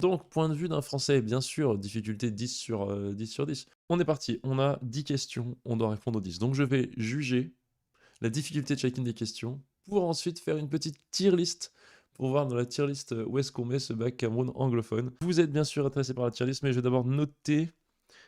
Donc, point de vue d'un Français, bien sûr, difficulté 10 sur, 10 sur 10. On est parti, on a 10 questions, on doit répondre aux 10. Donc je vais juger la difficulté de chacune des questions, pour ensuite faire une petite tier list, pour voir dans la tier list où est-ce qu'on met ce bac Cameroun anglophone. Vous êtes bien sûr intéressé par la tier list, mais je vais d'abord noter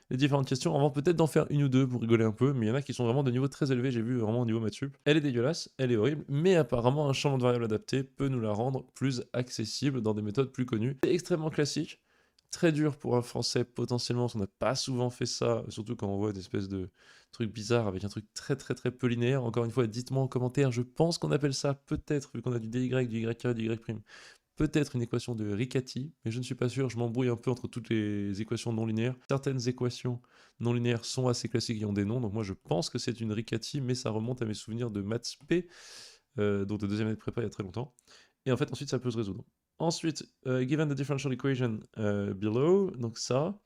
les différentes questions, avant peut-être d'en faire une ou deux pour rigoler un peu, mais il y en a qui sont vraiment de niveau très élevé, j'ai vu vraiment au niveau maths sup. Elle est dégueulasse, elle est horrible, mais apparemment un changement de variable adapté peut nous la rendre plus accessible dans des méthodes plus connues. C'est extrêmement classique, très dur pour un français potentiellement, parce qu'on n'a pas souvent fait ça, surtout quand on voit des espèces de trucs bizarres avec un truc très très très peu linéaire. Encore une fois, dites-moi en commentaire, je pense qu'on appelle ça peut-être, vu qu'on a du dy, du y carré, du y prime, peut-être une équation de Riccati, mais je ne suis pas sûr, je m'embrouille un peu entre toutes les équations non linéaires. Certaines équations non linéaires sont assez classiques et ont des noms, donc moi je pense que c'est une Riccati, mais ça remonte à mes souvenirs de maths P, donc de deuxième année de prépa il y a très longtemps. Et en fait, ensuite, ça peut se résoudre. Ensuite, given the differential equation below, donc ça,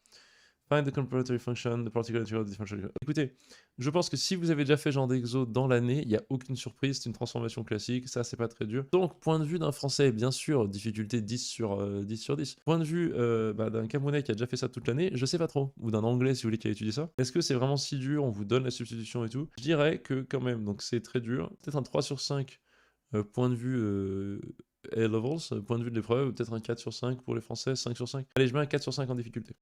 find the complementary function, the particular integral of the differential equation. Écoutez, je pense que si vous avez déjà fait ce genre d'exo dans l'année, il n'y a aucune surprise, c'est une transformation classique, ça c'est pas très dur. Donc, point de vue d'un Français, bien sûr, difficulté 10 sur, 10 sur 10. Point de vue d'un Camerounais qui a déjà fait ça toute l'année, je sais pas trop. Ou d'un Anglais si vous voulez qui a étudié ça. Est-ce que c'est vraiment si dur, on vous donne la substitution et tout? Je dirais que quand même, donc c'est très dur. Peut-être un 3 sur 5 point de vue A-levels, point de vue de l'épreuve, peut-être un 4 sur 5 pour les Français, 5 sur 5. Allez, je mets un 4 sur 5 en difficulté.